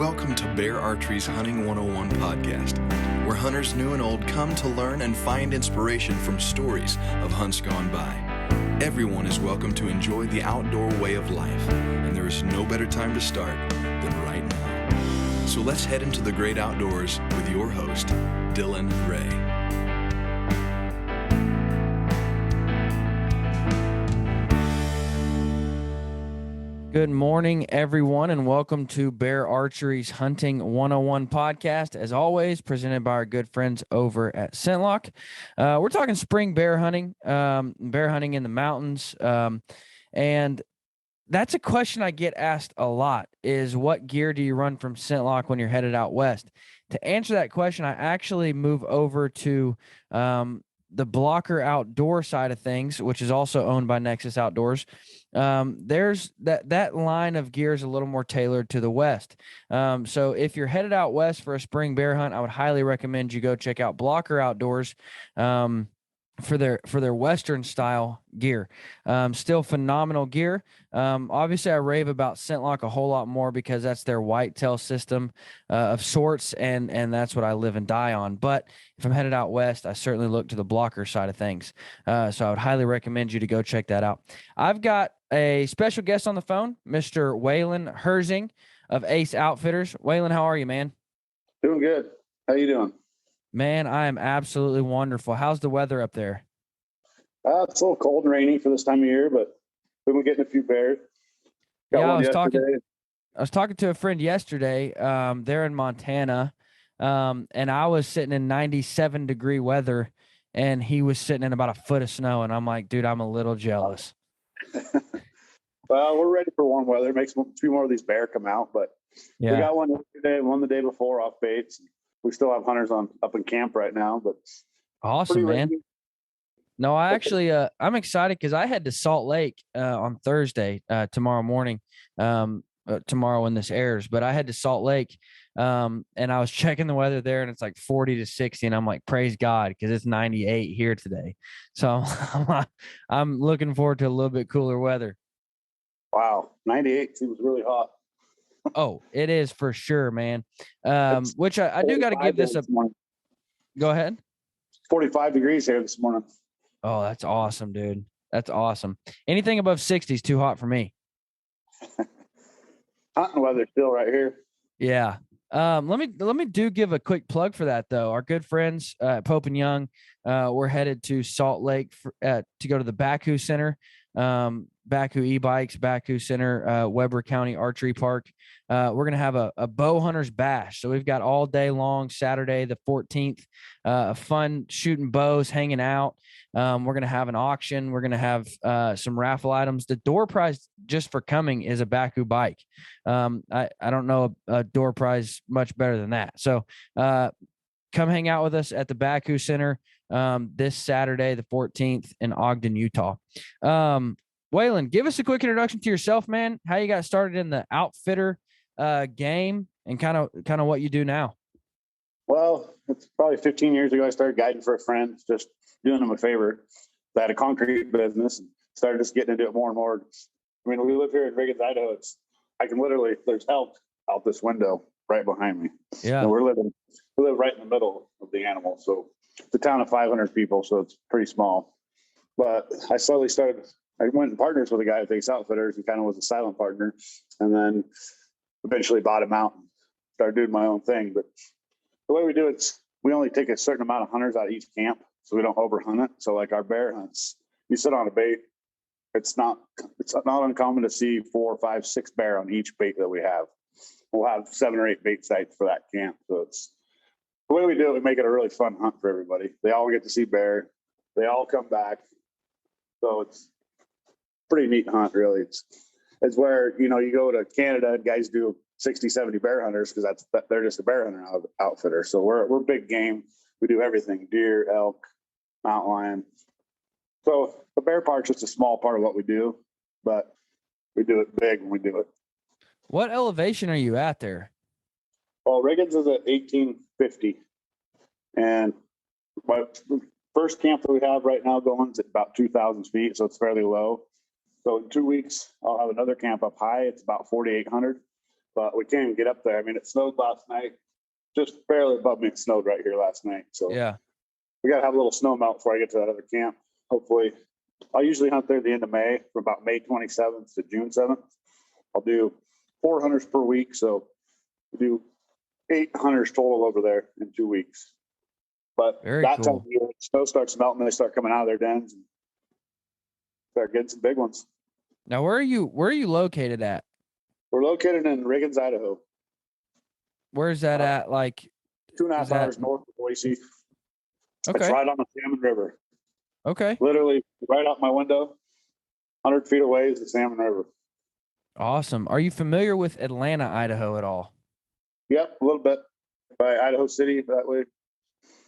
Welcome to Bear Archery's Hunting 101 podcast, where hunters new and old come to learn and find inspiration from stories of hunts gone by. Everyone is welcome to enjoy the outdoor way of life, and there is no better time to start than right now. So let's head into the great outdoors with your host, Dylan Ray. Good morning, everyone, and welcome to Bear Archery's Hunting 101 podcast. As always, presented by our good friends over at ScentLock. We're talking spring bear hunting in the mountains. And that's a question I get asked a lot is what gear do you run from ScentLock when you're headed out west? To answer that question, I actually move over to the Blocker Outdoor side of things, which is also owned by Nexus Outdoors. There's that line of gear is a little more tailored to the west. So if you're headed out west for a spring bear hunt, I would highly recommend you go check out Blocker Outdoors for their western style gear. Still phenomenal gear. Obviously I rave about ScentLock a whole lot more because that's their whitetail system of sorts, and that's what I live and die on. But if I'm headed out west, I certainly look to the Blocker side of things. So I would highly recommend you to go check that out. I've got a special guest on the phone, Mr. Waylon Herzig of Ace Outfitters. Waylon, how are you, man? Doing good. How you doing? Man, I am absolutely wonderful. How's the weather up there? It's a little cold and rainy for this time of year, but we've been getting a few bears. I was talking to a friend yesterday. They're in Montana, and I was sitting in 97-degree weather, and he was sitting in about a foot of snow, and I'm like, dude, I'm a little jealous. Well, we're ready for warm weather. It makes a few more of these bear come out, but we got one yesterday, one the day before off baits. We still have hunters up in camp right now, but awesome, man. Rainy. No, I actually, I'm excited because I head to Salt Lake on Thursday, tomorrow morning, tomorrow when this airs, but I head to Salt Lake, and I was checking the weather there, and it's like 40 to 60, and I'm like, praise God, because it's 98 here today. So I'm looking forward to a little bit cooler weather. Wow, 98 seems really hot. Oh, it is for sure, man. Which I do got to give this a. Go ahead. 45 degrees here this morning. Oh, that's awesome, dude. That's awesome. Anything above 60 is too hot for me. Hunting weather still right here. Yeah. Let me give a quick plug for that though. Our good friends at Pope and Young, we're headed to Salt Lake to go to the Baku Center. Baku e-bikes, Baku Center, Weber County Archery Park. We're going to have a bow hunters bash. So we've got all day long, Saturday, the 14th, fun shooting bows, hanging out. We're going to have an auction. We're going to have some raffle items. The door prize just for coming is a Baku bike. I don't know a door prize much better than that. So come hang out with us at the Baku Center this Saturday, the 14th in Ogden, Utah. Waylon, give us a quick introduction to yourself, man. How you got started in the outfitter game and kind of what you do now. Well, it's probably 15 years ago. I started guiding for a friend, just doing him a favor. I had a concrete business and started just getting into it more and more. I mean, we live here in Riggins, Idaho. There's elk out this window right behind me. Yeah. And we live right in the middle of the animal. So it's a town of 500 people, so it's pretty small. But I went in partners with a guy at Ace Outfitters who kind of was a silent partner, and then eventually bought him out and started doing my own thing. But the way we do it, we only take a certain amount of hunters out of each camp, so we don't overhunt it. So like our bear hunts, you sit on a bait. It's not uncommon to see 4, 5, 6 bear on each bait that we have. We'll have 7 or 8 bait sites for that camp. So it's the way we do it. We make it a really fun hunt for everybody. They all get to see bear. They all come back. So it's pretty neat hunt, really. It's where, you go to Canada and guys do 60, 70 bear hunters because they're just a bear hunter outfitter. So we're big game. We do everything: deer, elk, mountain lion. So the bear part's just a small part of what we do, but we do it big when we do it. What elevation are you at there? Well, Riggins is at 1850, and my first camp that we have right now going is at about 2,000 feet, so it's fairly low. So in 2 weeks, I'll have another camp up high. It's about 4,800. but we can't even get up there. I mean, it snowed last night, just barely above me. It snowed right here last night. So Yeah. we got to have a little snow melt before I get to that other camp. Hopefully, I'll usually hunt there at the end of May, from about May 27th to June 7th. I'll do 4 hunters per week. So we do 8 hunters total over there in 2 weeks. But Very that cool. time of year, snow starts melting, they start coming out of their dens and start getting some big ones. Now, where are you located at? We're located in Riggins, Idaho. Where's that at? Like, 2.5 Is that- hours north of Boise. okay. It's right on the Salmon River. Okay. Literally right out my window, 100 feet away is the Salmon River. Awesome. Are you familiar with Atlanta, Idaho at all? Yep, a little bit by Idaho City that way.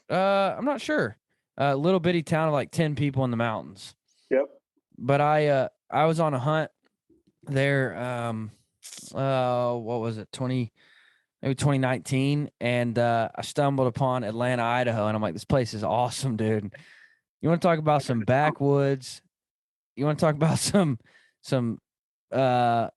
I'm not sure. A little bitty town of like 10 people in the mountains. Yep. But I was on a hunt there. What was it? Maybe 2019. And I stumbled upon Atlanta, Idaho. And I'm like, this place is awesome, dude. You want to talk about some backwoods? You want to talk about some, well,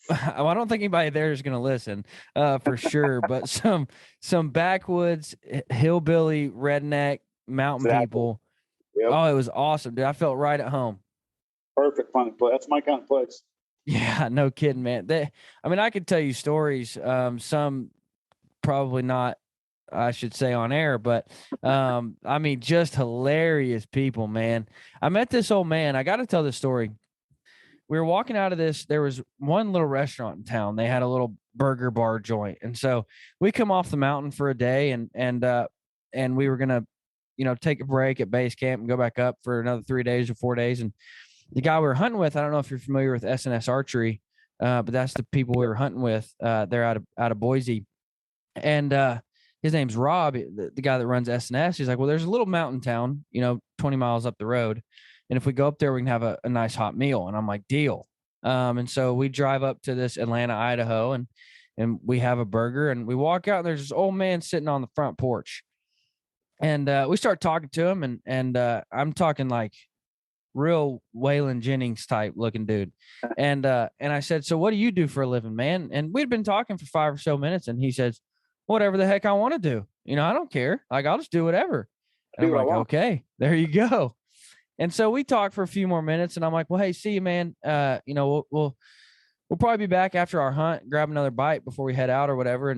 I don't think anybody there is going to listen, for sure, but some backwoods, hillbilly, redneck, mountain Exactly. people. Yep. Oh, it was awesome, dude. I felt right at home. Perfect fun place. That's my kind of place. Yeah, no kidding, man. I could tell you stories, some probably not, I should say, on air, but just hilarious people, man. I met this old man. I got to tell this story. We were walking out of this. There was one little restaurant in town. They had a little burger bar joint. And so we come off the mountain for a day and we were going to, take a break at base camp and go back up for another 3 days or 4 days. And the guy we were hunting with, I don't know if you're familiar with S&S Archery, but that's the people we were hunting with. They're out of Boise. And his name's Rob, the guy that runs S&S. He's like, well, there's a little mountain town, 20 miles up the road. And if we go up there, we can have a nice hot meal. And I'm like, deal. And so we drive up to this Atlanta, Idaho, and we have a burger and we walk out and there's this old man sitting on the front porch. And we start talking to him and I'm talking like real Waylon Jennings type looking dude. And I said, so what do you do for a living, man? And we'd been talking for 5 or so minutes and he says, whatever the heck I want to do. I don't care. Like, I'll just do whatever. And I'm like, okay, there you go. And so we talked for a few more minutes and I'm like, well, hey, see you, man. We'll probably be back after our hunt, grab another bite before we head out or whatever.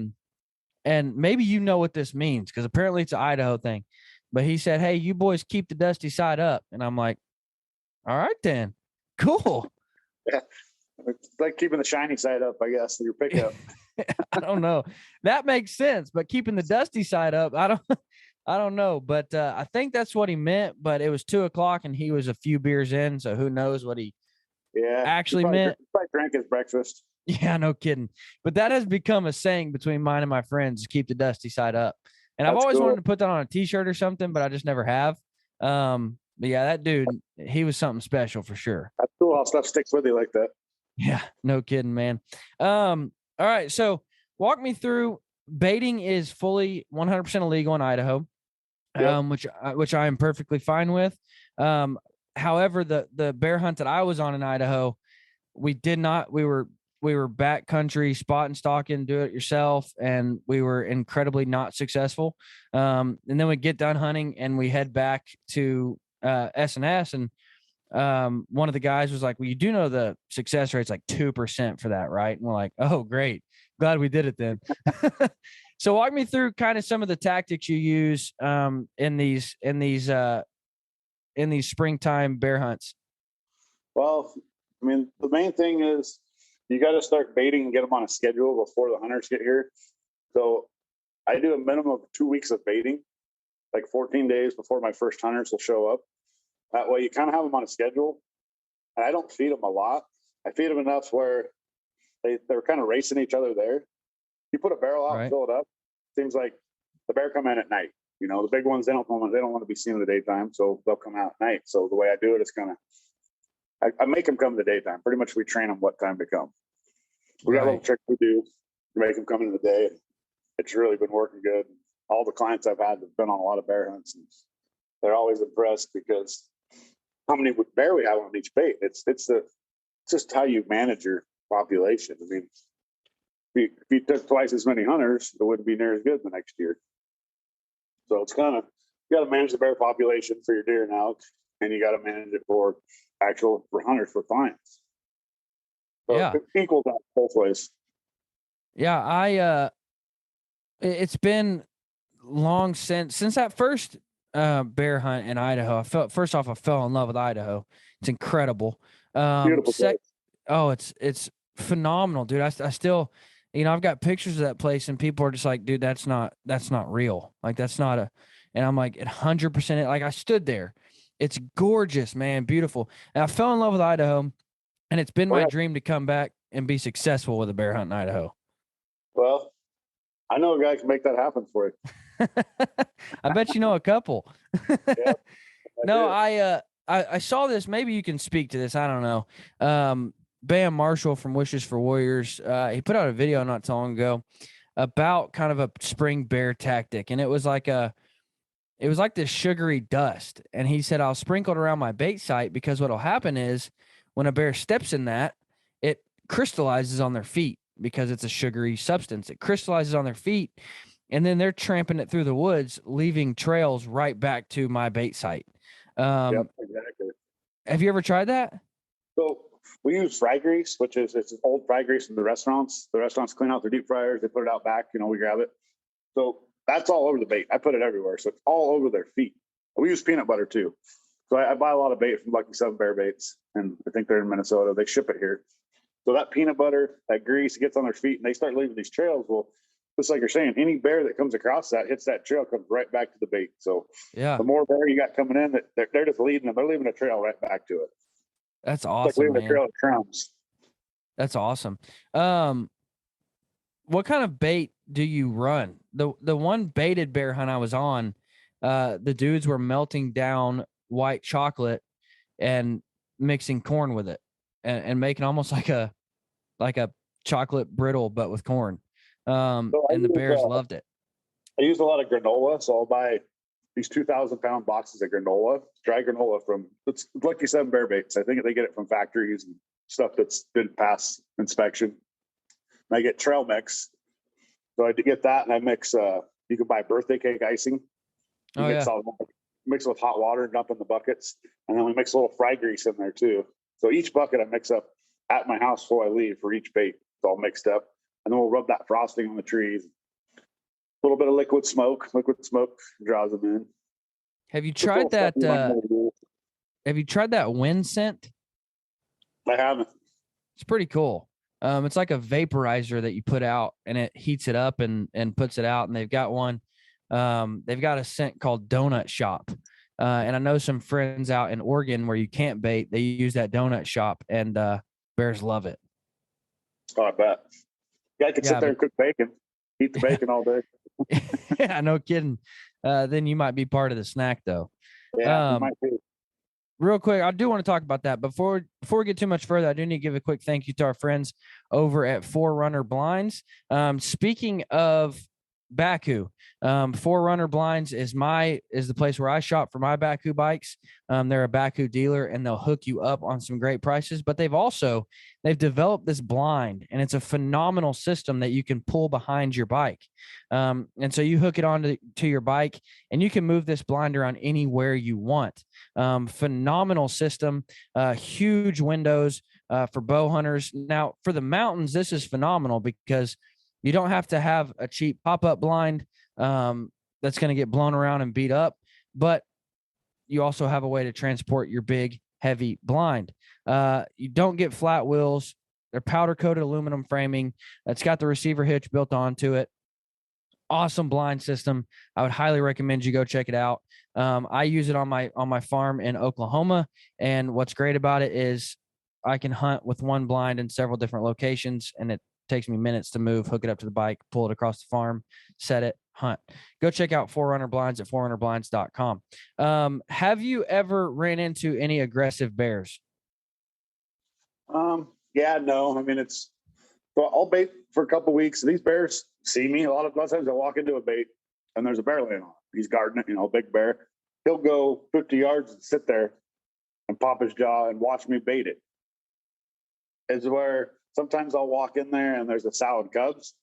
And maybe you know what this means, because apparently it's an Idaho thing. But he said, hey, you boys keep the dusty side up. And I'm like, all right, then. Cool. Yeah. It's like keeping the shiny side up, I guess, your pickup. I don't know. That makes sense. But keeping the dusty side up, I don't know. But I think that's what he meant. But it was 2:00 and he was a few beers in. So who knows what he actually meant. He probably drank his breakfast. Yeah, no kidding. But that has become a saying between mine and my friends, keep the dusty side up. And I've always wanted to put that on a t-shirt or something, but I just never have. But yeah, that dude, he was something special for sure. That's cool how stuff sticks with you like that. Yeah, no kidding, man. All right. So walk me through. Baiting is fully 100% illegal in Idaho, which I am perfectly fine with. However, the bear hunt that I was on in Idaho, we were backcountry spot and stalking, do it yourself, and we were incredibly not successful. And then we get done hunting and we head back to S&S, and one of the guys was like, well, you do know the success rate's like 2% for that, right? And we're like, oh, great. Glad we did it then. So walk me through kind of some of the tactics you use in these springtime bear hunts. Well, I mean, the main thing is you got to start baiting and get them on a schedule before the hunters get here. So I do a minimum of 2 weeks of baiting, like 14 days before my first hunters will show up. That way you kind of have them on a schedule. And I don't feed them a lot. I feed them enough where they're kind of racing each other there. You put a barrel out and fill it up. Seems like the bear come in at night. The big ones, they don't want to be seen in the daytime, so they'll come out at night. So the way I do it is kind of, I make them come in the daytime. Pretty much we train them what time to come. We got a little trick we do to make them come in the day. It's really been working good. All the clients I've had have been on a lot of bear hunts, and they're always impressed because how many bear we have on each bait. It's just how you manage your population. I mean, if you took twice as many hunters, it wouldn't be near as good the next year. So it's kind of, you got to manage the bear population for your deer and elk, and you got to manage it for hunters for clients. So Yeah. it equals out both ways. Yeah, it's been long since that first bear hunt in Idaho. I fell in love with Idaho. It's incredible. Beautiful place. It's phenomenal, dude. I still, I've got pictures of that place, and people are just like, dude, that's not real. Like, that's not and I'm like, 100%. Like, I stood there. It's gorgeous, man, beautiful. And I fell in love with Idaho, and it's been my dream to come back and be successful with a bear hunt in Idaho. Well, I know a guy can make that happen for you. I bet you know a couple. Yeah, No, I saw this. Maybe you can speak to this. I don't know. Bam Marshall from Wishes for Warriors. He put out a video not so long ago about kind of a spring bear tactic, and it was like this sugary dust. And he said, I'll sprinkle it around my bait site because what'll happen is when a bear steps in that, it crystallizes on their feet because it's a sugary substance. It crystallizes on their feet, and then they're tramping it through the woods, leaving trails right back to my bait site. Yep, exactly. Have you ever tried that? So we use fry grease, which is it's old fry grease from the restaurants. The restaurants clean out their deep fryers. They put it out back. We grab it. So that's all over the bait. I put it everywhere. So it's all over their feet. We use peanut butter too. So I buy a lot of bait from Lucky 7 Bear Baits, and I think they're in Minnesota. They ship it here. So that peanut butter, that grease, gets on their feet, and they start leaving these trails. Well, just like you're saying, any bear that comes across that, hits that trail, comes right back to the bait. So yeah, the more bear you got coming in, that they're just leading them. They're leaving a trail right back to it. That's awesome, it's like leaving man. a trail of crumbs. That's awesome. What kind of bait do you run? The one baited bear hunt I was on, the dudes were melting down white chocolate and mixing corn with it and making almost like a chocolate brittle, but with corn. And the bears loved it. I use a lot of granola. So I'll buy these 2,000-pound boxes of granola, dry granola from it's Lucky 7 Bear Baits. I think they get it from factories and stuff that's been past inspection. And I get trail mix. So I get that, and I mix. You can buy birthday cake icing. Mix it with hot water and dump in the buckets, and then we mix a little fry grease in there too. So each bucket I mix up at my house before I leave for each bait. It's all mixed up, and then we'll rub that frosting on the trees. A little bit of liquid smoke. Liquid smoke draws them in. Have you tried that? Have you tried that wind scent? I haven't. It's pretty cool. It's like a vaporizer that you put out, and it heats it up and puts it out. And they've got one. They've got a scent called Donut Shop. And I know some friends out in Oregon where you can't bait. They use that Donut Shop, and bears love it. Oh, I bet. Yeah, I could sit there and cook bacon, eat the bacon all day. Yeah, no kidding. Then you might be part of the snack, though. Yeah, might be. Real quick, I do want to talk about that. Before we get too much further, I do need to give a quick thank you to our friends over at Forerunner Blinds. Speaking of Baku, Forerunner Blinds is the place where I shop for my Baku bikes. They're a Baku dealer, and they'll hook you up on some great prices. But they've developed this blind, and it's a phenomenal system that you can pull behind your bike. And so you hook it on to your bike, and you can move this blind around anywhere you want. Phenomenal system, huge windows for bow hunters. Now, for the mountains, this is phenomenal because you don't have to have a cheap pop-up blind that's going to get blown around and beat up, but you also have a way to transport your big, heavy blind. You don't get flat wheels. They're powder-coated aluminum framing. It's got the receiver hitch built onto it. Awesome blind system. I would highly recommend you go check it out. I use it on my farm in Oklahoma, and what's great about it is I can hunt with one blind in several different locations, and it takes me minutes to move, hook it up to the bike, pull it across the farm, set it, hunt. Go check out Forerunner Blinds at forerunnerblinds.com. Have you ever ran into any aggressive bears? Yeah, no. I mean, so I'll bait for a couple of weeks. These bears see me a lot of times. I walk into a bait and there's a bear laying on it. He's guarding it, a big bear. He'll go 50 yards and sit there and pop his jaw and watch me bait it. is where sometimes I'll walk in there and there's a sow and cubs,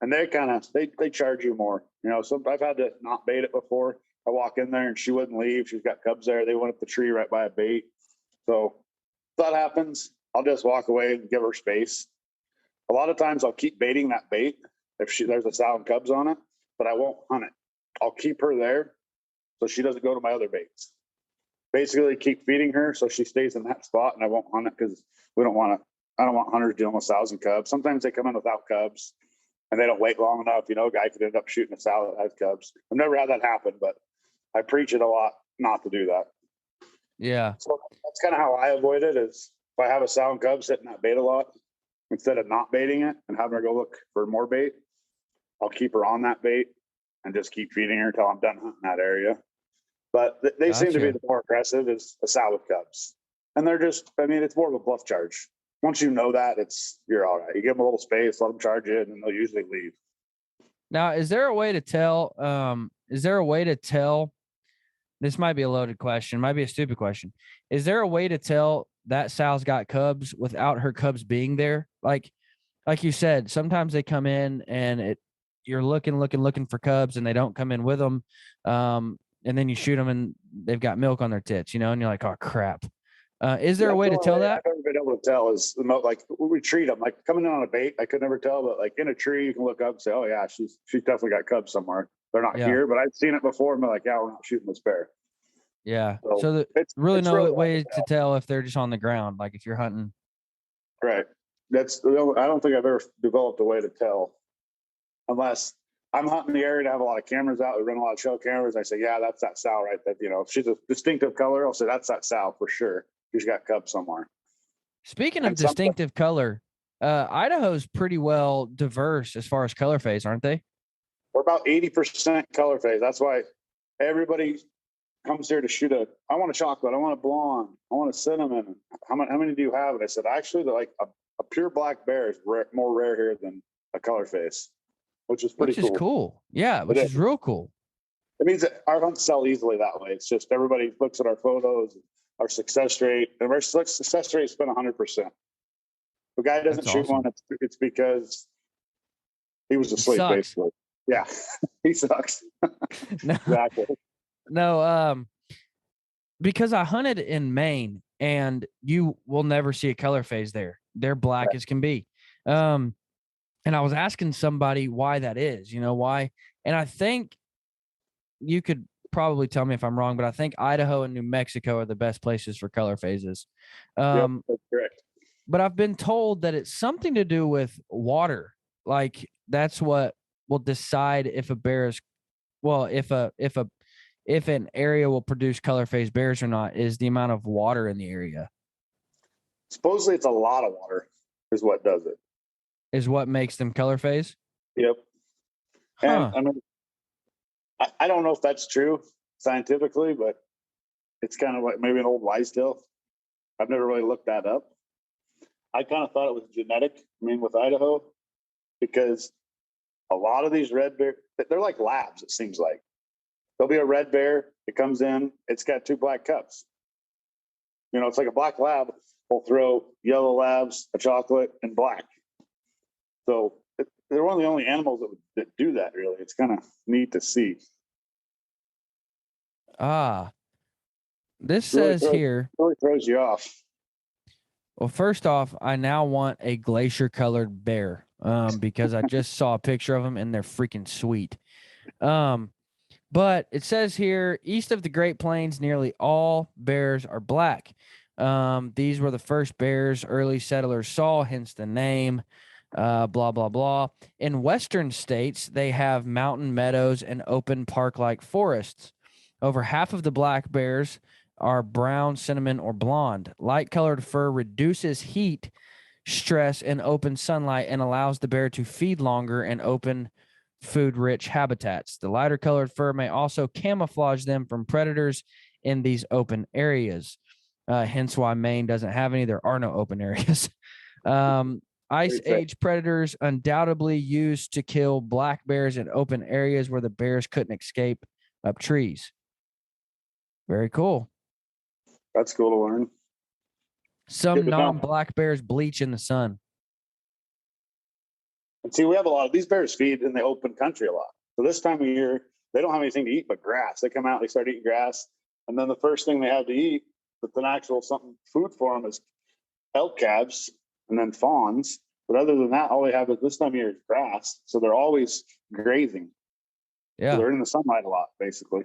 and they charge you more. So I've had to not bait it before. I walk in there and she wouldn't leave. She's got cubs there. They went up the tree right by a bait. So if that happens, I'll just walk away and give her space. A lot of times I'll keep baiting that bait if there's a sow and cubs on it, but I won't hunt it. I'll keep her there so she doesn't go to my other baits. Basically keep feeding her so she stays in that spot, and I won't hunt it because I don't want hunters dealing with sows and cubs. Sometimes they come in without cubs and they don't wait long enough. A guy could end up shooting a sow that has cubs. I've never had that happen, but I preach it a lot not to do that. Yeah. So that's kind of how I avoid it, is if I have a sow and cub sitting that bait a lot, instead of not baiting it and having her go look for more bait, I'll keep her on that bait and just keep feeding her until I'm done hunting that area. But they seem to be the more aggressive is a sow with cubs. And they're it's more of a bluff charge. Once you know that, you're all right. You give them a little space, let them charge it, and they'll usually leave. Now, is there a way to tell, this might be a loaded question, might be a stupid question. Is there a way to tell that sow's got cubs without her cubs being there? Like you said, sometimes they come in and you're looking for cubs and they don't come in with them. And then you shoot them and they've got milk on their tits, and you're like, oh crap. Is there a way to tell that? I've never been able to tell is like we treat them like coming in on a bait. I could never tell, but like in a tree, you can look up and say, oh yeah, she's definitely got cubs somewhere. They're not here, but I've seen it before. And they're like, yeah, we're not shooting this bear. Yeah. So it's really no way to tell if they're just on the ground. Like if you're hunting. Right. I don't think I've ever developed a way to tell unless I'm hunting the area to have a lot of cameras out. We run a lot of trail cameras. I say, yeah, that's that sow right there. If she's a distinctive color, I'll say that's that sow for sure. She's got cubs somewhere. Speaking of distinctive color, Idaho's pretty well diverse as far as color phase, aren't they? We're about 80% color phase. That's why everybody comes here to shoot I want a chocolate, I want a blonde, I want a cinnamon. How many do you have? And I said, actually, like a pure black bear is more rare here than a color face, which is pretty cool. Yeah, which is real cool. It means that our hunts sell easily that way. It's just everybody looks at our photos, our success rate, and our success rate has been 100%. If a guy doesn't shoot one, it's because he was asleep, basically. Yeah, he sucks. No. Exactly. No, because I hunted in Maine and you will never see a color phase there. They're black as can be. And I was asking somebody why that is, why. And I think you could probably tell me if I'm wrong, but I think Idaho and New Mexico are the best places for color phases. Yep, that's correct. But I've been told that it's something to do with water. Like that's what will decide if a bear is, well, if an area will produce color phase bears or not is the amount of water in the area. Supposedly it's a lot of water is what does it. Is what makes them color phase? Yep. And I don't know if that's true scientifically, but it's kind of like maybe an old wise tale. I've never really looked that up. I kind of thought it was genetic, with Idaho, because a lot of these red bears, they're like labs, it seems like. There'll be a red bear, it comes in, it's got two black cubs. It's like a black lab will throw yellow labs, a chocolate, and black. So they're one of the only animals that do that, really. It's kind of neat to see. This says here. Really throws you off. Well, first off, I now want a glacier colored bear because I just saw a picture of them and they're freaking sweet. But it says here, east of the Great Plains, nearly all bears are black. These were the first bears early settlers saw, hence the name, blah, blah, blah. In western states, they have mountain meadows and open park-like forests. Over half of the black bears are brown, cinnamon, or blonde. Light-colored fur reduces heat stress in open sunlight and allows the bear to feed longer in open, food-rich habitats. The lighter-colored fur may also camouflage them from predators in these open areas. Hence why Maine doesn't have any. There are no open areas. Ice Age predators undoubtedly used to kill black bears in open areas where the bears couldn't escape up trees. Very cool. That's cool to learn. Some Good to know. non-black bears bleach in the sun. And see, we have a lot of these bears feed in the open country a lot. So this time of year, they don't have anything to eat but grass. They come out, they start eating grass, and then the first thing they have to eat that's an actual something food for them is elk calves and then fawns. But other than that, all they have at this time of year is grass. So they're always grazing. Yeah. So they're in the sunlight a lot, basically.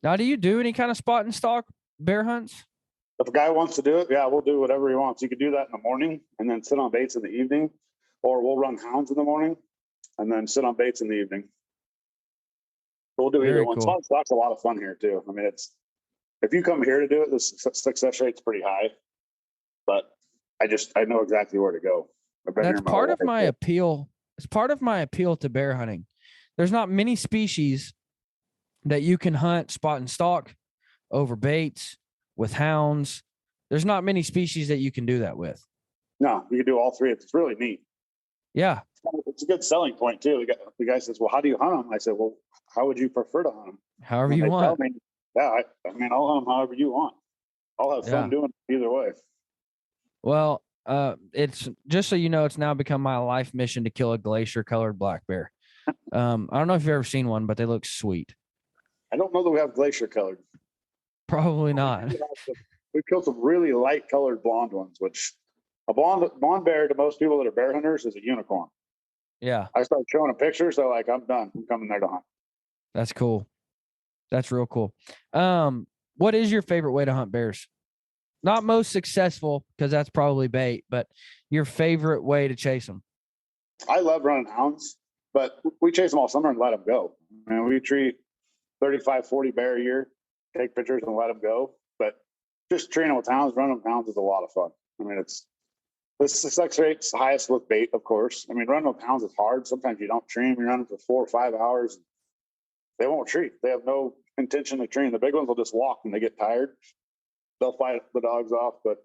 Now, do you do any kind of spot and stalk bear hunts? If a guy wants to do it, yeah, we'll do whatever he wants. You could do that in the morning and then sit on baits in the evening, or we'll run hounds in the morning and then sit on baits in the evening. We'll do either one. Cool. Spot and stalk's a lot of fun here too. I mean, if you come here to do it, the success rate's pretty high. But I know exactly where to go. That's part of my appeal. It's part of my appeal to bear hunting. There's not many species that you can hunt spot and stalk over baits with hounds. There's not many species that you can do that with. No, you can do all three. It's really neat. Yeah. It's a good selling point too. The guy says, well, how do you hunt them? I said, well, how would you prefer to hunt them? However you want. Me, yeah, I mean, I'll hunt them however you want. I'll have fun doing it either way. Well, it's just so you know, it's now become my life mission to kill a glacier colored black bear. I don't know if you've ever seen one, but they look sweet. I don't know that we have glacier colored. Probably not. We killed some really light colored blonde ones, which a blonde bear to most people that are bear hunters is a unicorn. Yeah. I started showing them pictures. They're like, I'm done. I'm coming there to hunt. That's cool. That's real cool. What is your favorite way to hunt bears? Not most successful, because that's probably bait, but your favorite way to chase them. I love running hounds, but we chase them all summer and let them go. I mean, we treat 35, 40 bear a year, take pictures and let them go. But just training with hounds, running with hounds is a lot of fun. I mean, the success rate's highest with bait, of course. I mean, running with hounds is hard. Sometimes you don't train. You're running for 4 or 5 hours. They won't treat. They have no intention to train. The big ones will just walk when they get tired. They'll fight the dogs off, but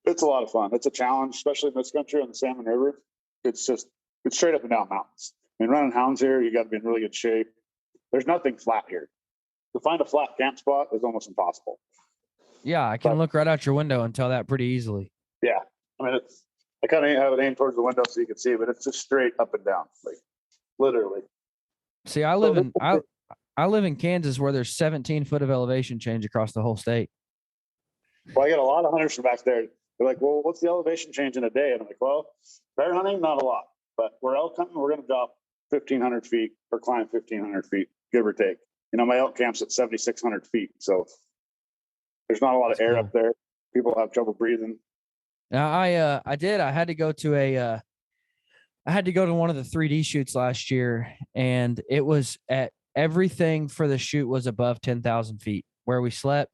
it's a lot of fun. It's a challenge, especially in this country on the Salmon River. It's straight up and down mountains. I mean, running hounds here, you got to be in really good shape. There's nothing flat here. To find a flat camp spot is almost impossible. Yeah, I can look right out your window and tell that pretty easily. Yeah. I mean, I kind of have it aimed towards the window so you can see, but it's just straight up and down, like literally. See, I live in Kansas where there's 17 foot of elevation change across the whole state. Well, I get a lot of hunters from back there. They're like, well, what's the elevation change in a day? And I'm like, well, bear hunting, not a lot. But we're elk hunting, we're going to drop 1,500 feet or climb 1,500 feet, give or take. You know, my elk camp's at 7,600 feet. So there's not a lot of air up there. People have trouble breathing. Now, I had to go to one of the 3D shoots last year, and it was everything for the shoot was above 10,000 feet where we slept.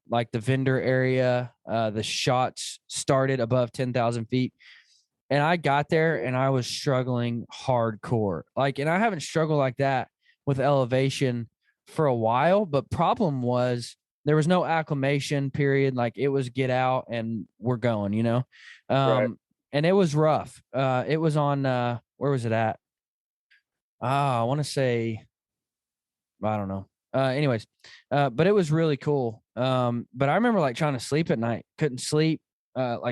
Like the vendor area, the shots started above 10,000 feet. And I got there and I was struggling hardcore. And I haven't struggled like that with elevation for a while, but problem was there was no acclimation period. Like it was get out and we're going, you know? Right. And it was rough. It was on, where was it at? I want to say, I don't know. Anyways, but it was really cool. But I remember trying to sleep at night, couldn't sleep,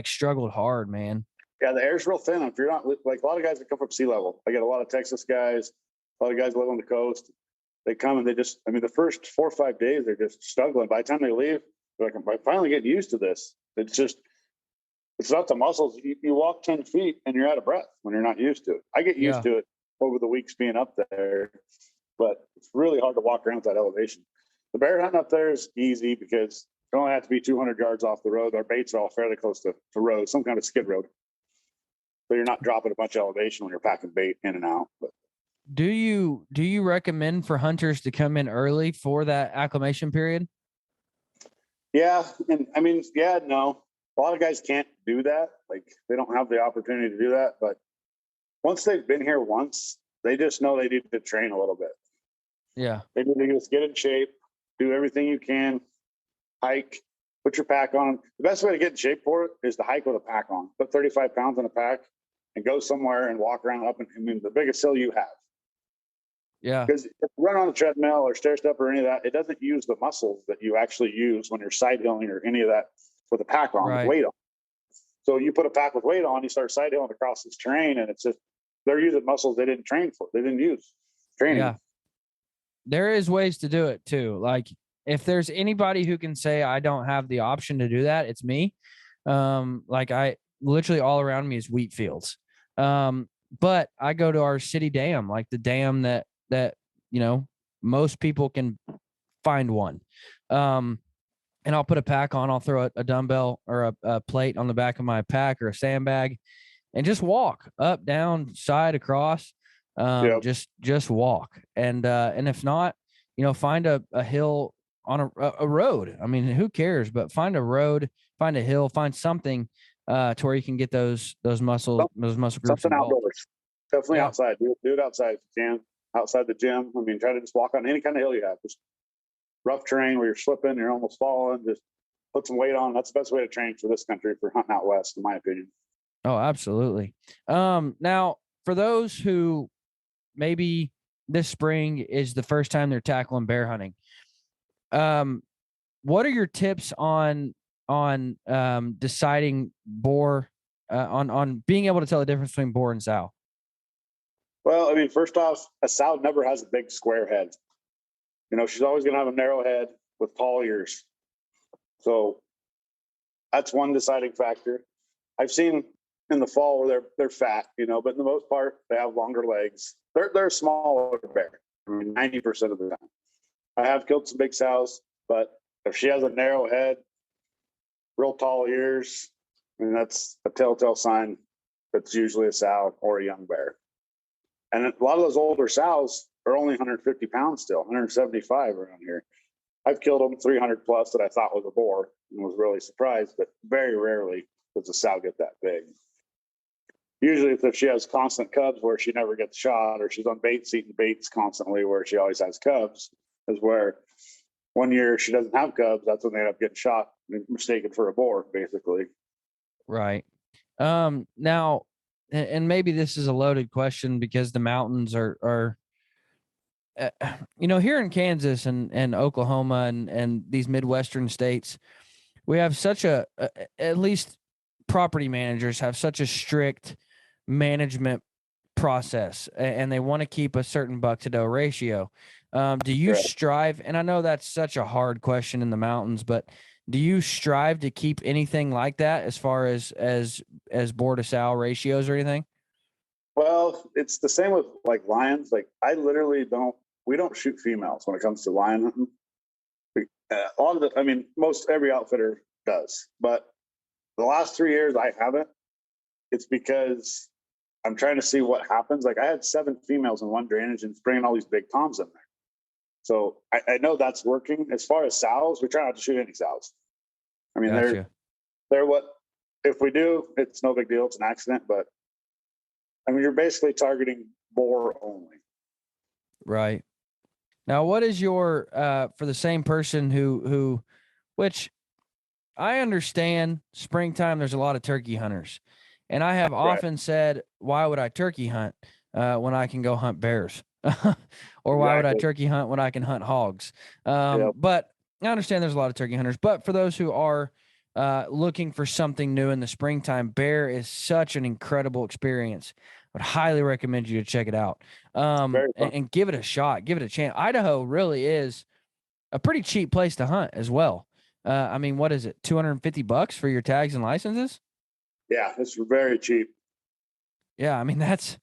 struggled hard, man. Yeah, the air's real thin. If you're not a lot of guys that come from sea level, I get a lot of Texas guys, a lot of guys live on the coast. They come and the first 4 or 5 days, they're just struggling. By the time they leave, they're like, I'm finally getting used to this. It's not the muscles. You walk 10 feet and you're out of breath when you're not used to it. I get used to it over the weeks being up there, but it's really hard to walk around with that elevation. The bear hunting up there is easy because you only have to be 200 yards off the road. Our baits are all fairly close to road, some kind of skid road. So you're not dropping a bunch of elevation when you're packing bait in and out. But do you recommend for hunters to come in early for that acclimation period? Yeah. And I mean, no. A lot of guys can't do that. They don't have the opportunity to do that. But once they've been here once, they just know they need to train a little bit. Yeah. They need to just get in shape, do everything you can, hike, put your pack on. The best way to get in shape for it is to hike with a pack on. Put 35 pounds in a pack and go somewhere and walk around the biggest hill you have. Yeah. Because if you run on a treadmill or stair step or any of that, it doesn't use the muscles that you actually use when you're side hilling or any of that. with a pack on, Right. with weight on. So you put a pack with weight on, you start side hilling across this terrain, and it's just they're using muscles they didn't train for. They didn't use training. Yeah. There is ways to do it too. Like if there's anybody who can say I don't have the option to do that, it's me. Like I literally all around me is wheat fields. But I go to our city dam, like the dam that most people can find one. And I'll put a pack on, I'll throw a dumbbell or a plate on the back of my pack or a sandbag and just walk up, down, side, across. Just walk. And if not, find a hill on a road. I mean, who cares, but find a road, find a hill, find something to where you can get those muscle groups Something involved. outdoors. Definitely Yeah. outside. Do it outside if you can. Outside the gym. I mean, try to just walk on any kind of hill you have. Just rough terrain where you're slipping, you're almost falling. Just put some weight on. That's the best way to train for this country for hunting out west, in my opinion. Oh, absolutely. Now for those who maybe this spring is the first time they're tackling bear hunting, what are your tips on deciding boar, on being able to tell the difference between boar and sow? Well, I mean, first off, a sow never has a big square head. She's always going to have a narrow head with tall ears. So that's one deciding factor. I've seen in the fall where they're fat, but in the most part, they have longer legs. They're a smaller bear. I mean, 90% of the time. I have killed some big sows, but if she has a narrow head, real tall ears, I mean, that's a telltale sign that's usually a sow or a young bear. And a lot of those older sows are only 150 pounds still, 175 around here. I've killed them 300 plus that I thought was a boar and was really surprised, but very rarely does a sow get that big. Usually it's if she has constant cubs where she never gets shot, or she's on baits, eating baits constantly where she always has cubs, is where one year she doesn't have cubs. That's when they end up getting shot and mistaken for a boar, basically. Right. Now, and maybe this is a loaded question because the mountains are here in Kansas and Oklahoma and these Midwestern states, we have such at least property managers have such a strict management process, and they want to keep a certain buck-to-doe ratio. Do you Correct. strive? And I know that's such a hard question in the mountains, but do you strive to keep anything like that as far as boar to sow ratios or anything? Well, it's the same with like lions. Like we don't shoot females when it comes to lion hunting. Most every outfitter does, but the last 3 years I haven't. It's because I'm trying to see what happens. Like I had 7 females in one drainage and bringing all these big toms in there. So I know that's working. As far as sows, we try not to shoot any sows. I mean, Gotcha. they're what, if we do, it's no big deal. It's an accident, but I mean, you're basically targeting boar only. Right. Now, what is your, for the same person which I understand springtime, there's a lot of turkey hunters. And I have often said, why would I turkey hunt when I can go hunt bears? Or why would I turkey hunt when I can hunt hogs? But I understand there's a lot of turkey hunters. But for those who are looking for something new in the springtime, bear is such an incredible experience. I would highly recommend you to check it out and give it a shot. Give it a chance. Idaho really is a pretty cheap place to hunt as well. I mean, what is it? $250 for your tags and licenses? Yeah, it's very cheap. Yeah, I mean that's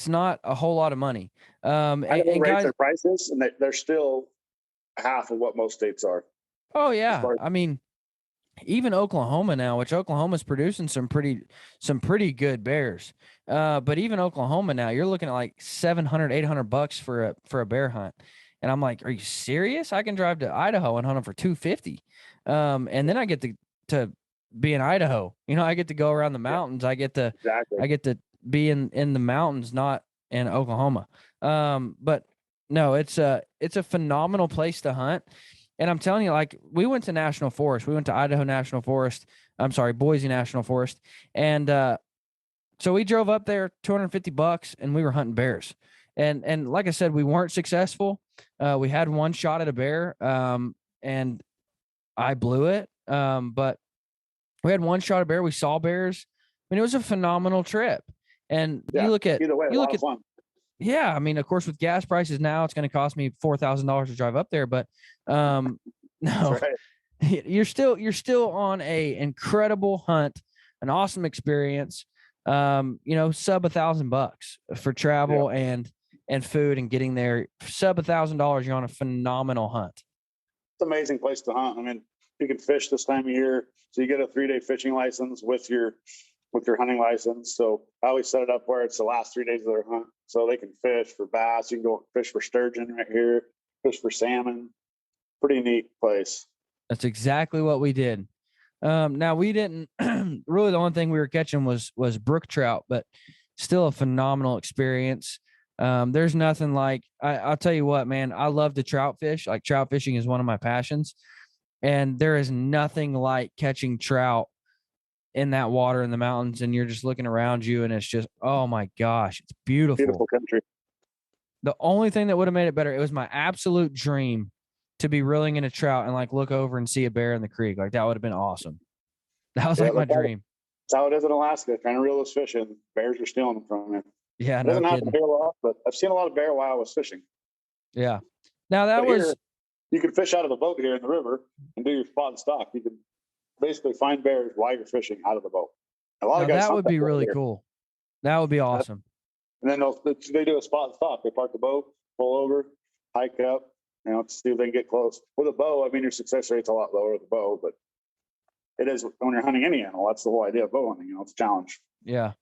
not a whole lot of money. And raise their prices, and they're still half of what most states are. Oh yeah, I mean, even Oklahoma now, which Oklahoma's producing some pretty good bears. But even Oklahoma now, you're looking at like $700-$800 for a bear hunt. And I'm like, are you serious? I can drive to Idaho and hunt them for $250. And then I get to be in Idaho. I get to go around the mountains. I get to be in the mountains, not in Oklahoma. But no, it's a phenomenal place to hunt. And I'm telling you, like, we went to National Forest. We went to Idaho National Forest. I'm sorry, Boise National Forest. And so we drove up there, $250, and we were hunting bears. And like I said, we weren't successful. We had one shot at a bear, and I blew it. But We had one shot of bear. We saw bears. I mean, it was a phenomenal trip. And you look at, either way, a lot of fun. yeah, I mean, of course, with gas prices now, it's going to cost me $4,000 to drive up there. But no, Right. you're still on a incredible hunt, an awesome experience. Sub $1,000 for travel and food and getting there. Sub $1,000, you're on a phenomenal hunt. It's an amazing place to hunt. I mean, you can fish this time of year, so you get a 3-day fishing license with your hunting license. So I always set it up where it's the last 3 days of their hunt, so they can fish for bass. You can go fish for sturgeon right here, fish for salmon. Pretty neat place. That's exactly what we did. Now we didn't really, the only thing we were catching was brook trout, but still a phenomenal experience. There's nothing like, I'll tell you what, man, I love to trout fish. Like, trout fishing is one of my passions, and there is nothing like catching trout in that water in the mountains, and you're just looking around you, and it's just, oh my gosh, it's beautiful. Beautiful country. The only thing that would have made it better, it was my absolute dream to be reeling in a trout and like look over and see a bear in the creek. Like, that would have been awesome. That was like my dream. That's how it is in Alaska. Trying to reel those fish in, bears are stealing them from you. Yeah, It no doesn't happen kidding. here a lot, but I've seen a lot of bear while I was fishing. Yeah. Now that But was, here, you can fish out of the boat here in the river and do your spot and stock. You can basically find bears while you're fishing out of the boat. A lot now of guys that hunt would be boat really here. cool. That would be awesome. And then they do a spot and stop. They park the boat, pull over, hike up, to see if they can get close. With a bow, I mean, your success rate's a lot lower with a bow, but it is when you're hunting any animal. That's the whole idea of bow hunting. It's a challenge. Yeah.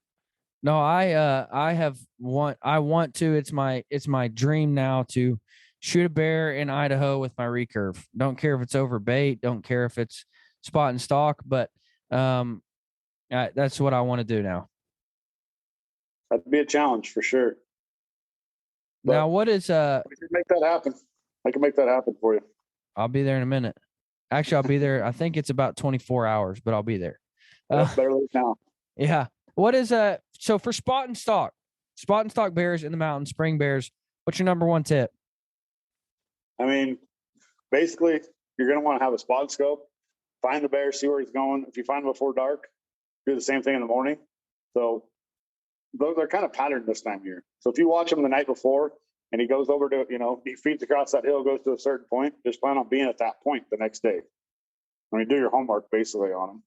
No, I want to, it's my dream now to shoot a bear in Idaho with my recurve. Don't care if it's over bait, don't care if it's spot and stalk, but that's what I want to do now. That'd be a challenge for sure. But now, what is we can make that happen. I can make that happen for you. I'll be there in a minute. Actually, I'll be there. I think it's about 24 hours, but I'll be there. Better late now. Yeah. What is so for spot and stalk bears in the mountains, spring bears, what's your number one tip? I mean, basically, you're going to want to have a spot scope, find the bear, see where he's going. If you find him before dark, do the same thing in the morning. So they're kind of patterned this time of year. So if you watch him the night before and he goes over to, he feeds across that hill, goes to a certain point, just plan on being at that point the next day. I mean, do your homework basically on him.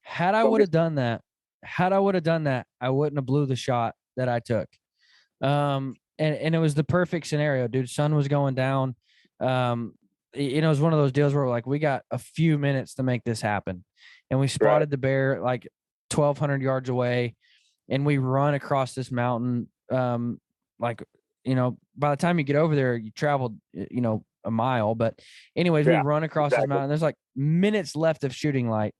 Had I would have done that, I wouldn't have blew the shot that I took. And it was the perfect scenario, dude. Sun was going down. It was one of those deals where we got a few minutes to make this happen. And we spotted the bear like 1,200 yards away, and we run across this mountain. By the time you get over there, you traveled, a mile. But anyways, we run across this mountain. There's like minutes left of shooting light.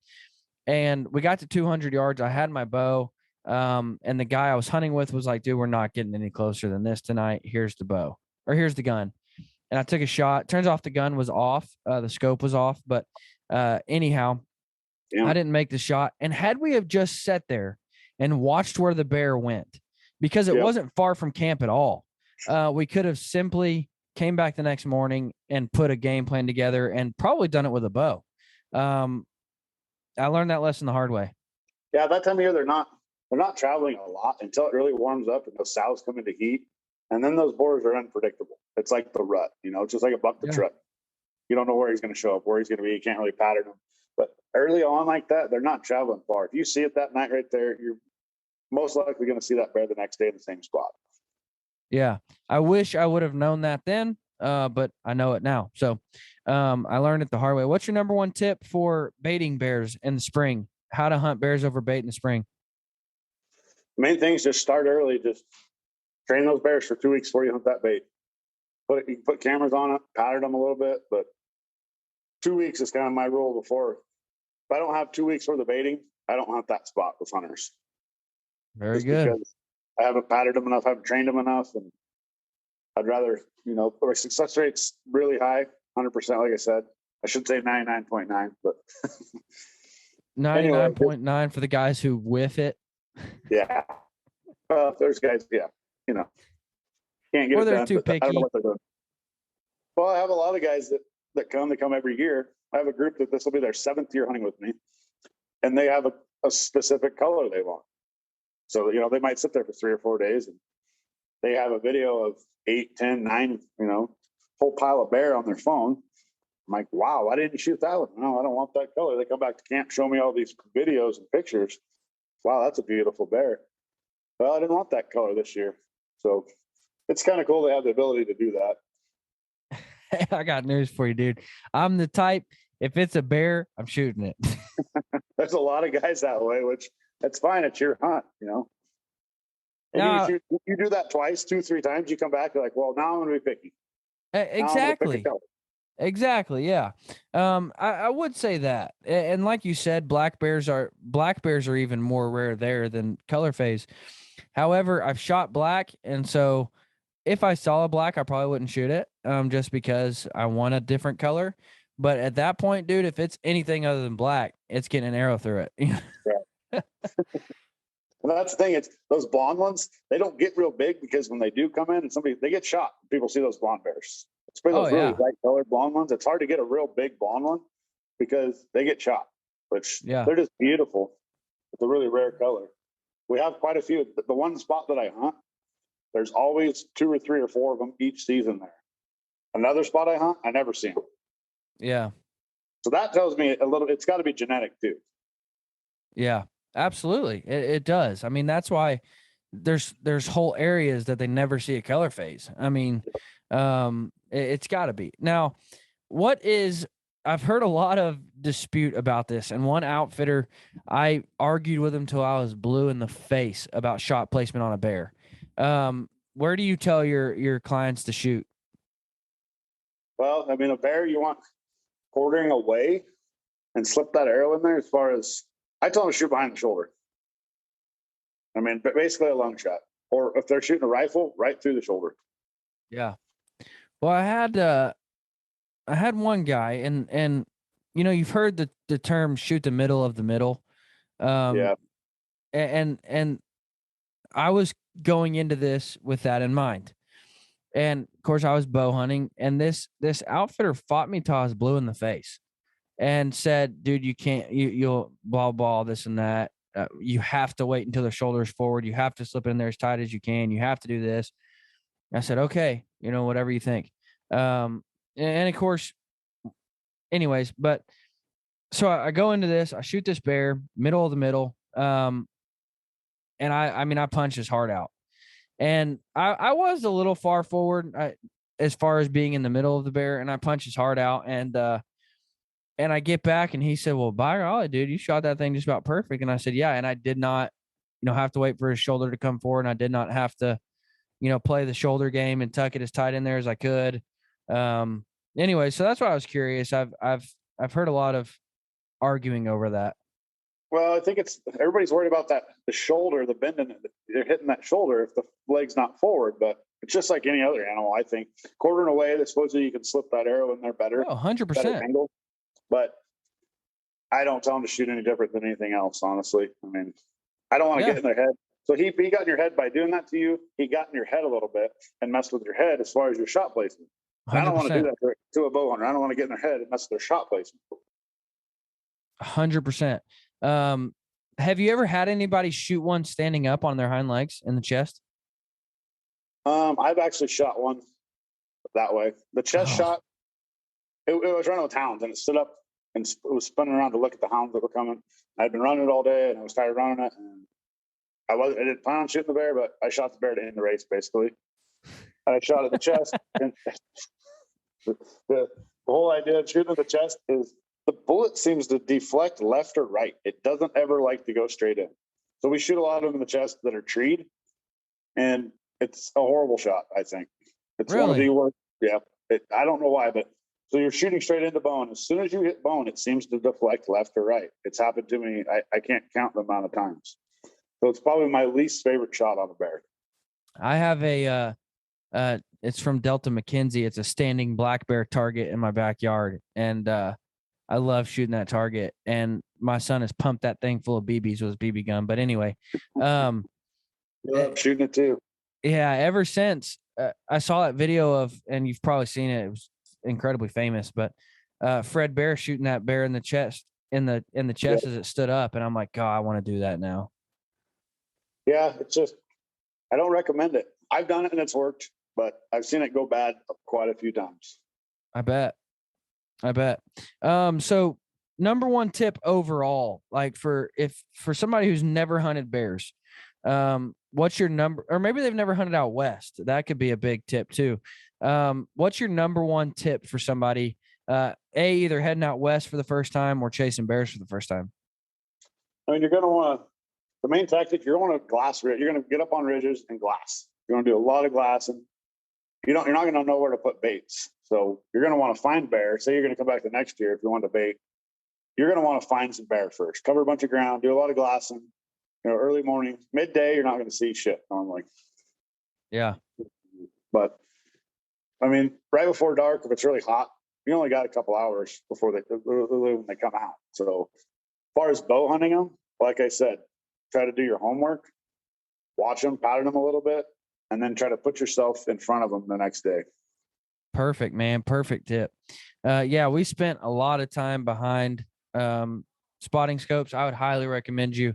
And we got to 200 yards. I had my bow. And the guy I was hunting with was like, dude, we're not getting any closer than this tonight. Here's the bow, or here's the gun. And I took a shot. Turns off the gun was off. The scope was off. But anyhow, I didn't make the shot. And had we have just sat there and watched where the bear went, because it wasn't far from camp at all, we could have simply came back the next morning and put a game plan together and probably done it with a bow. I learned that lesson the hard way. Yeah, that time of year they're not traveling a lot until it really warms up and those sows come into heat, and then those boars are unpredictable. It's like the rut, it's just like a buck to truck. You don't know where he's going to show up, where he's going to be. You can't really pattern him. But early on like that, they're not traveling far. If you see it that night right there, you're most likely going to see that bear the next day in the same spot. Yeah, I wish I would have known that then, but I know it now. So I learned it the hard way. What's your number one tip for baiting bears in the spring? How to hunt bears over bait in the spring? The main thing is just start early. Just train those bears for 2 weeks before you hunt that bait. You can put cameras on it, pattern them a little bit, but 2 weeks is kind of my rule before. If I don't have 2 weeks worth of baiting, I don't hunt that spot with hunters. Very good. Because I haven't patterned them enough, I haven't trained them enough, and I'd rather, our success rate's really high, 100%, like I said. I should say 99.9, but 99.9 for the guys who whiff it. Yeah. There's guys, can't get or it they're done, too picky. I don't know what they're doing. Well, I have a lot of guys that come every year. I have a group that this will be their 7th year hunting with me. and they have a specific color they want. So, they might sit there for 3 or 4 days, and they have a video of 8, 10, 9, whole pile of bear on their phone. I'm like, wow, why didn't you shoot that one? No, I don't want that color. They come back to camp, show me all these videos and pictures. Wow, that's a beautiful bear. Well, I didn't want that color this year. So it's kind of cool to have the ability to do that. Hey, I got news for you, dude. I'm the type, if it's a bear, I'm shooting it. There's a lot of guys that way, which that's fine. It's your hunt, And No. you do that twice, 2, 3 times, you come back, you're like, well, now I'm going to be picky. Exactly. Exactly. Yeah. I would say that. And like you said, black bears are even more rare there than color phase. However, I've shot black. And so if I saw a black, I probably wouldn't shoot it. Just because I want a different color. But at that point, dude, if it's anything other than black, it's getting an arrow through it. And that's the thing. It's those blonde ones. They don't get real big because when they do come in and they get shot. People see those blonde bears. Especially those really light colored blonde ones. It's hard to get a real big blonde one because they get shot, which they're just beautiful. It's a really rare color. We have quite a few. The one spot that I hunt, there's always 2 or 3 or 4 of them each season there. Another spot I hunt, I never see them. Yeah. So that tells me it's got to be genetic too. Yeah, absolutely. It does. I mean, that's why there's whole areas that they never see a color phase. I mean, it's got to be. Now, I've heard a lot of dispute about this, and one outfitter, I argued with him till I was blue in the face about shot placement on a bear. Where do you tell your clients to shoot? Well, I mean, a bear, you want quartering away and slip that arrow in there. As far as I tell them to shoot behind the shoulder. I mean, basically a lung shot, or if they're shooting a rifle, right through the shoulder. Yeah. Well, I had one guy, and you've heard the term shoot the middle of the middle. And I was going into this with that in mind. And of course I was bow hunting, and this outfitter fought me till I was blue in the face and said, dude, you can't, you'll blah, blah, this and that. You have to wait until the shoulder's forward. You have to slip in there as tight as you can. You have to do this. I said, okay, whatever you think. And of course, anyways, but so I go into this, I shoot this bear, middle of the middle. And I punch his heart out. And I was a little far forward as far as being in the middle of the bear, and I punch his heart out. And I get back, and he said, well, by golly, dude, you shot that thing just about perfect. And I said, yeah. And I did not, have to wait for his shoulder to come forward. And I did not have to, play the shoulder game and tuck it as tight in there as I could. Anyway, so that's why I was curious. I've heard a lot of arguing over that. Well, I think everybody's worried about the shoulder, the bend, and they're hitting that shoulder if the leg's not forward. But it's just like any other animal, I think. Quartering away, supposedly you can slip that arrow in there better. Oh, 100%. Angle. But I don't tell them to shoot any different than anything else, honestly. I mean, I don't want to get in their head. So he got in your head by doing that to you. He got in your head a little bit and messed with your head as far as your shot placement. I don't want to do that to a bow hunter. I don't want to get in their head and mess with their shot placement. 100%. Have you ever had anybody shoot one standing up on their hind legs in the chest? I've actually shot one that way. The chest shot, it was running with hounds, and it stood up and it was spinning around to look at the hounds that were coming. I'd been running it all day, and I was tired of running it. And I didn't plan on shooting the bear, but I shot the bear to end the race, basically. I shot at the chest, and the whole idea of shooting at the chest is the bullet seems to deflect left or right. It doesn't ever like to go straight in. So we shoot a lot of them in the chest that are treed, and it's a horrible shot, I think. It's really? One of the worst. Yeah. I don't know why, but so you're shooting straight into bone. As soon as you hit bone, it seems to deflect left or right. It's happened to me. I can't count the amount of times. So it's probably my least favorite shot on a bear. I have it's from Delta McKenzie. It's a standing black bear target in my backyard. And, I love shooting that target, and my son has pumped that thing full of BBs with his BB gun. But anyway, love shooting it too. Yeah. Ever since I saw that video of, and you've probably seen it, it was incredibly famous, but Fred Bear shooting that bear in the chest. in the chest as it stood up, and I'm like, God, I want to do that now. Yeah, it's just I don't recommend it. I've done it and it's worked, but I've seen it go bad quite a few times. I bet. So number one tip overall, like for somebody who's never hunted bears, what's your number, or maybe they've never hunted out west? That could be a big tip too. What's your number one tip for somebody, either heading out west for the first time or chasing bears for the first time? I mean, you're going to want to, the main tactic, you're going to want to glass ridge. You're going to get up on ridges and glass. You're going to do a lot of glassing. You're not going to know where to put baits. So you're going to want to find bear. Say you're going to come back the next year if you want to bait. You're going to want to find some bear first. Cover a bunch of ground. Do a lot of glassing. Early morning, midday, you're not going to see shit normally. Yeah. But I mean, right before dark, if it's really hot, you only got a couple hours before when they come out. So as far as bow hunting them, like I said, try to do your homework, watch them, pattern them a little bit, and then try to put yourself in front of them the next day. Perfect, man. Perfect tip. Yeah, we spent a lot of time behind spotting scopes. I would highly recommend you,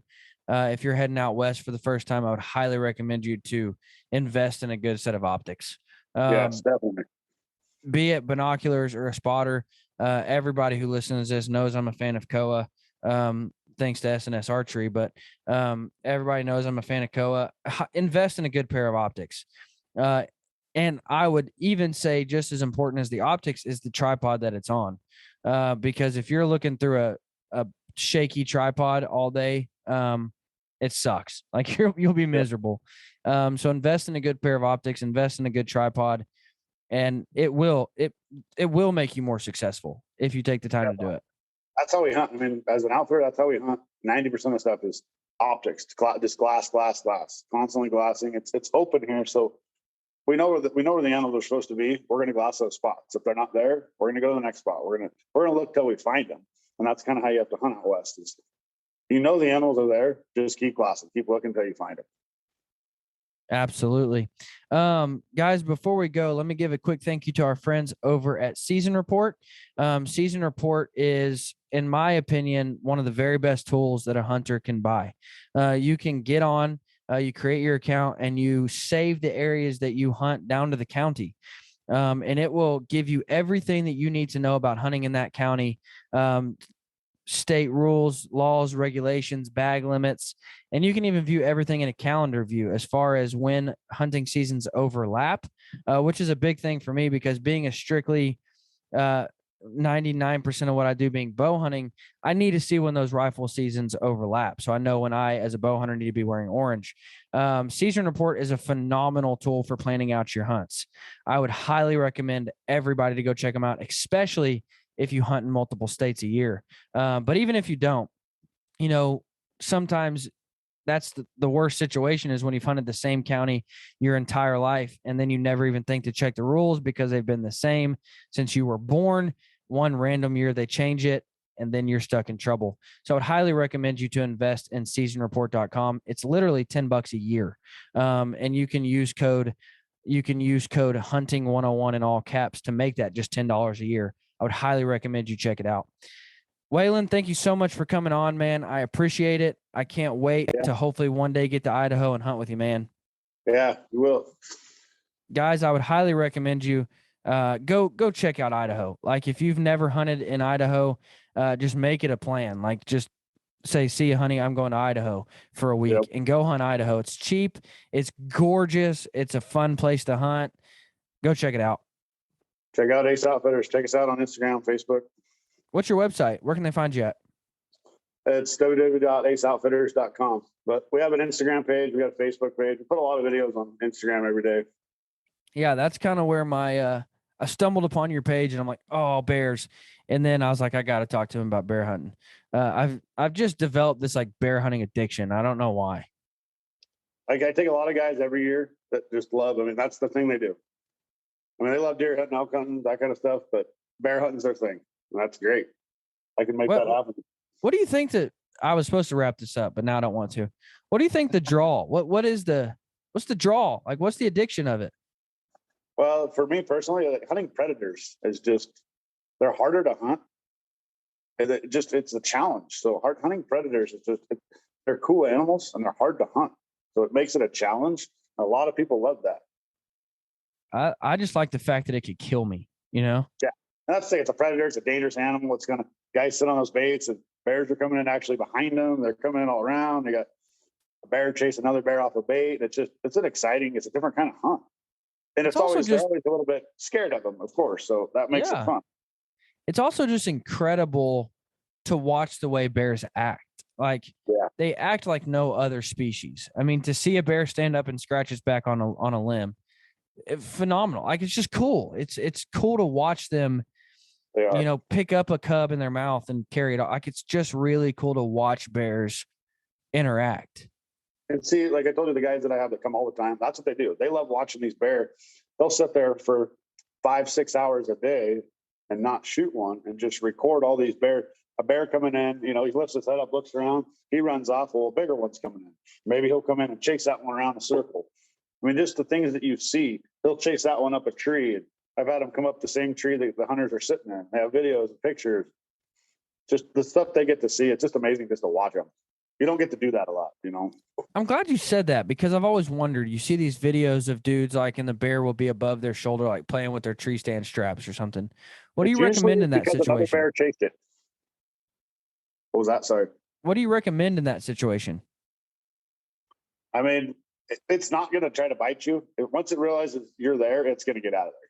if you're heading out west for the first time, I would highly recommend you to invest in a good set of optics. Yes, definitely. Be it binoculars or a spotter. Everybody who listens to this knows I'm a fan of Koa. Thanks to SNS Archery, but everybody knows I'm a fan of Koa. Invest in a good pair of optics. And I would even say just as important as the optics is the tripod that it's on. Because if you're looking through a shaky tripod all day, it sucks. Like you'll be miserable. So invest in a good pair of optics, invest in a good tripod, and it will make you more successful if you take the time to do it. That's how we hunt. I mean, as an outfitter, that's how we hunt. 90% of stuff is optics, just glass, constantly glassing. It's open here, so we know where the animals are supposed to be. We're going to glass those spots. If they're not there, we're going to go to the next spot. We're going to look till we find them, and that's kind of how you have to hunt out west. Is the animals are there, just keep glassing, keep looking until you find them. Absolutely. Guys, before we go, let me give a quick thank you to our friends over at Season Report. Season Report is, in my opinion, one of the very best tools that a hunter can buy. You can get on, you create your account, and you save the areas that you hunt down to the county. And it will give you everything that you need to know about hunting in that county. State rules, laws, regulations, bag limits, and you can even view everything in a calendar view as far as when hunting seasons overlap, which is a big thing for me because being a strictly 99% of what I do being bow hunting, I need to see when those rifle seasons overlap. So I know when I, as a bow hunter, need to be wearing orange. Season Report is a phenomenal tool for planning out your hunts. I would highly recommend everybody to go check them out, especially if you hunt in multiple states a year. But even if you don't, sometimes that's the worst situation is when you've hunted the same county your entire life, and then you never even think to check the rules because they've been the same since you were born. One random year they change it, and then you're stuck in trouble. So I would highly recommend you to invest in seasonreport.com. It's literally $10 a year. And you can use code hunting101 in all caps to make that just $10 a year. I would highly recommend you check it out. Waylon, thank you so much for coming on, man. I appreciate it. I can't wait to hopefully one day get to Idaho and hunt with you, man. Yeah, you will. Guys, I would highly recommend you go check out Idaho. Like if you've never hunted in Idaho, just make it a plan. Like just say, see you, honey, I'm going to Idaho for a week and go hunt Idaho. It's cheap. It's gorgeous. It's a fun place to hunt. Go check it out. Check out Ace Outfitters. Check us out on Instagram, Facebook. What's your website? Where can they find you at? It's www.aceoutfitters.com. But we have an Instagram page. We got a Facebook page. We put a lot of videos on Instagram every day. Yeah, that's kind of where my I stumbled upon your page and I'm like, oh, bears. And then I was like, I got to talk to him about bear hunting. I've just developed this like bear hunting addiction. I don't know why. Like I take a lot of guys every year that just love. I mean, that's the thing they do. I mean, they love deer hunting, elk hunting, that kind of stuff, but bear hunting's their thing. And that's great. I can make that happen. What do you think that I was supposed to wrap this up, but now I don't want to. What do you think the draw? What's the draw? Like, what's the addiction of it? Well, for me personally, like, hunting predators is just, they're harder to hunt And it's a challenge. So hunting predators, they're cool animals and they're hard to hunt. So it makes it a challenge. A lot of people love that. I just like the fact that it could kill me, Yeah. And that's the thing. It's a predator. It's a dangerous animal. Guys sit on those baits and bears are coming in actually behind them. They're coming in all around. They got a bear chase another bear off a bait. It's a different kind of hunt. And they're always a little bit scared of them, of course. So that makes it fun. It's also just incredible to watch the way bears act. Like they act like no other species. I mean, to see a bear stand up and scratch his back on a limb, phenomenal. Like it's just cool. It's cool to watch them, pick up a cub in their mouth and carry it off. Like it's just really cool to watch bears interact. And see, like I told you, the guys that I have that come all the time, that's what they do. They love watching these bears. They'll sit there for 5-6 hours a day and not shoot one and just record all these bears. A bear coming in, he lifts his head up, looks around, he runs off. Well, a bigger one's coming in. Maybe he'll come in and chase that one around a circle. I mean, just the things that you see, he'll chase that one up a tree. And I've had him come up the same tree that the hunters are sitting in. They have videos and pictures. Just the stuff they get to see. It's just amazing just to watch them. You don't get to do that a lot, I'm glad you said that because I've always wondered, you see these videos of dudes and the bear will be above their shoulder, like playing with their tree stand straps or something. What do you recommend in that situation? Another bear chased it. What was that? Sorry. What do you recommend in that situation? I mean, it's not going to try to bite you. Once it realizes you're there, it's going to get out of there.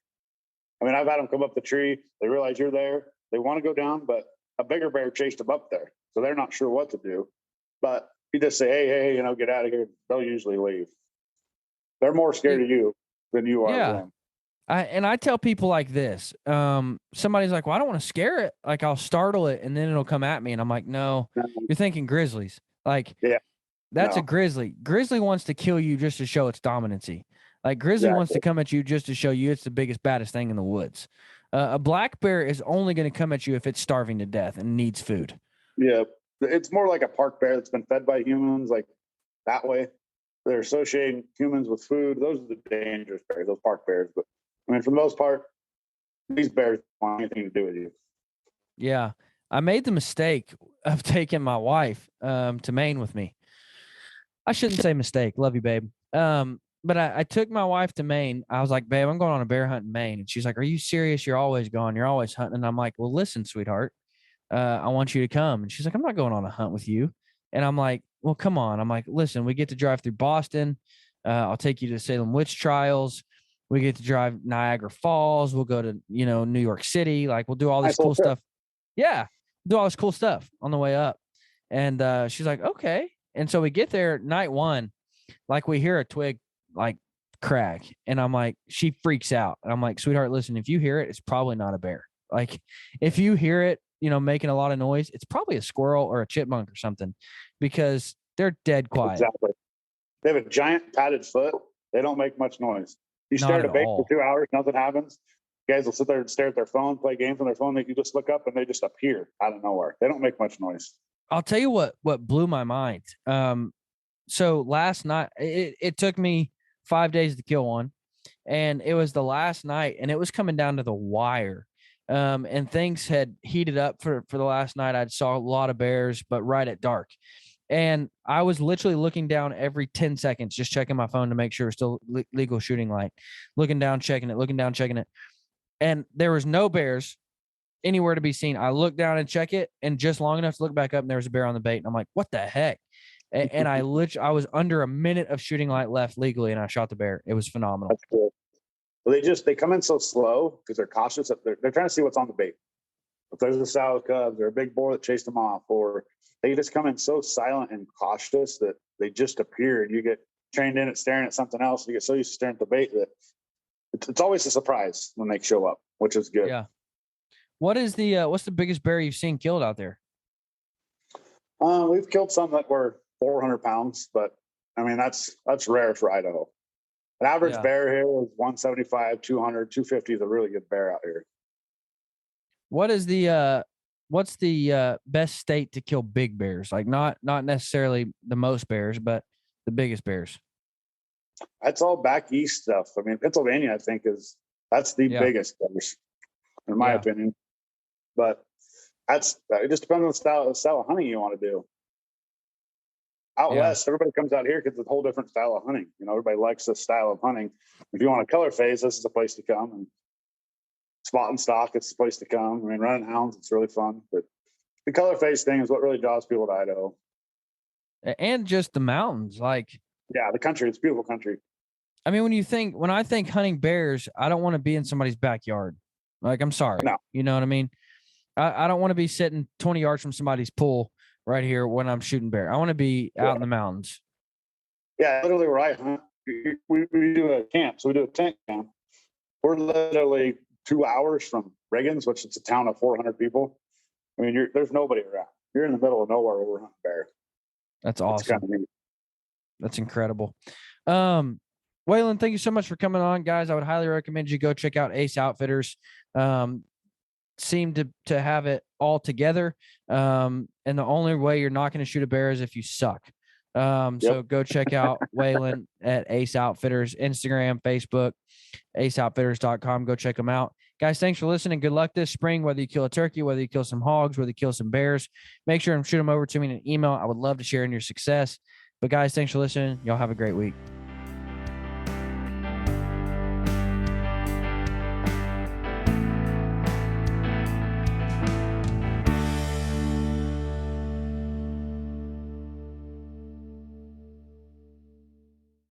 I mean, I've had them come up the tree. They realize you're there. They want to go down, but a bigger bear chased them up there. So they're not sure what to do. But you just say, hey, get out of here. They'll usually leave. They're more scared of you than you are of them. I tell people like this. Somebody's like, well, I don't want to scare it. Like I'll startle it and then it'll come at me. And I'm like, no, you're thinking grizzlies. Like, that's a grizzly. Grizzly wants to kill you just to show its dominancy. Like grizzly wants to come at you just to show you it's the biggest, baddest thing in the woods. A black bear is only going to come at you if it's starving to death and needs food. Yeah. It's more like a park bear that's been fed by humans, like that way. They're associating humans with food. Those are the dangerous bears, those park bears. But I mean, for the most part, these bears don't want anything to do with you. Yeah. I made the mistake of taking my wife to Maine with me. I shouldn't say mistake. Love you, babe. But I took my wife to Maine. I was like, babe, I'm going on a bear hunt in Maine. And she's like, are you serious? You're always gone. You're always hunting. And I'm like, well, listen, sweetheart. I want you to come. And she's like, I'm not going on a hunt with you. And I'm like, well, come on. I'm like, listen, we get to drive through Boston. I'll take you to Salem witch trials. We get to drive Niagara Falls. We'll go to, New York City. Like we'll do all this cool stuff. Yeah. Do all this cool stuff on the way up. And she's like, okay. And so we get there night one, like we hear a twig like crack. And I'm like, she freaks out. And I'm like, sweetheart, listen, if you hear it, it's probably not a bear. Like if you hear it, making a lot of noise, it's probably a squirrel or a chipmunk or something because they're dead quiet. Exactly. They have a giant padded foot. They don't make much noise. You stare at a bait for 2 hours, nothing happens. Guys will sit there and stare at their phone, play games on their phone. You just look up and they just appear out of nowhere. They don't make much noise. I'll tell you what blew my mind. So last night, it took me 5 days to kill one. And it was the last night, and it was coming down to the wire. And things had heated up for the last night. I saw a lot of bears, but right at dark. And I was literally looking down every 10 seconds, just checking my phone to make sure it's still legal shooting light, looking down, checking it. And there was no bears anywhere to be seen. I looked down and check it, and just long enough to look back up, and there was a bear on the bait. And I'm like, what the heck? And I was under a minute of shooting light left legally, and I shot the bear. It was phenomenal. That's cool. Well, they come in so slow because they're cautious. They're trying to see what's on the bait. If there's a sow cubs or a big boar that chased them off, or they just come in so silent and cautious that they just appear, and you get trained in at staring at something else. You get so used to staring at the bait that it's always a surprise when they show up, which is good. Yeah. What's the biggest bear you've seen killed out there? We've killed some that were 400 pounds, but I mean, that's rare for Idaho. An average bear here is 175, 200, 250 is a really good bear out here. What's the best state to kill big bears? Like not necessarily the most bears, but the biggest bears. That's all back east stuff. I mean, Pennsylvania, I think that's the biggest bears, in my opinion. But It just depends on the style of hunting you want to do. Out west, everybody comes out here because it's a whole different style of hunting. Everybody likes this style of hunting. If you want a color phase, this is the place to come. And spot and stock, it's the place to come. Running hounds, it's really fun. But the color phase thing is what really draws people to Idaho. And just the mountains, the country. It's beautiful country. When I think hunting bears, I don't want to be in somebody's backyard. I'm sorry. No. You know what I mean? I don't want to be sitting 20 yards from somebody's pool right here when I'm shooting bear. I want to be out in the mountains. Yeah, literally where I hunt, we do a camp. So we do a tent camp. We're literally 2 hours from Riggins, which is a town of 400 people. There's nobody around. You're in the middle of nowhere where we're hunting bear. That's awesome. It's kind of neat. That's incredible. Waylon, thank you so much for coming on, guys. I would highly recommend you go check out Ace Outfitters. Seem to have it all together. And the only way you're not going to shoot a bear is if you suck. So go check out Waylon at Ace Outfitters, Instagram, Facebook, aceoutfitters.com. Go check them out. Guys, thanks for listening. Good luck this spring, whether you kill a turkey, whether you kill some hogs, whether you kill some bears. Make sure and shoot them over to me in an email. I would love to share in your success. But guys, thanks for listening. Y'all have a great week.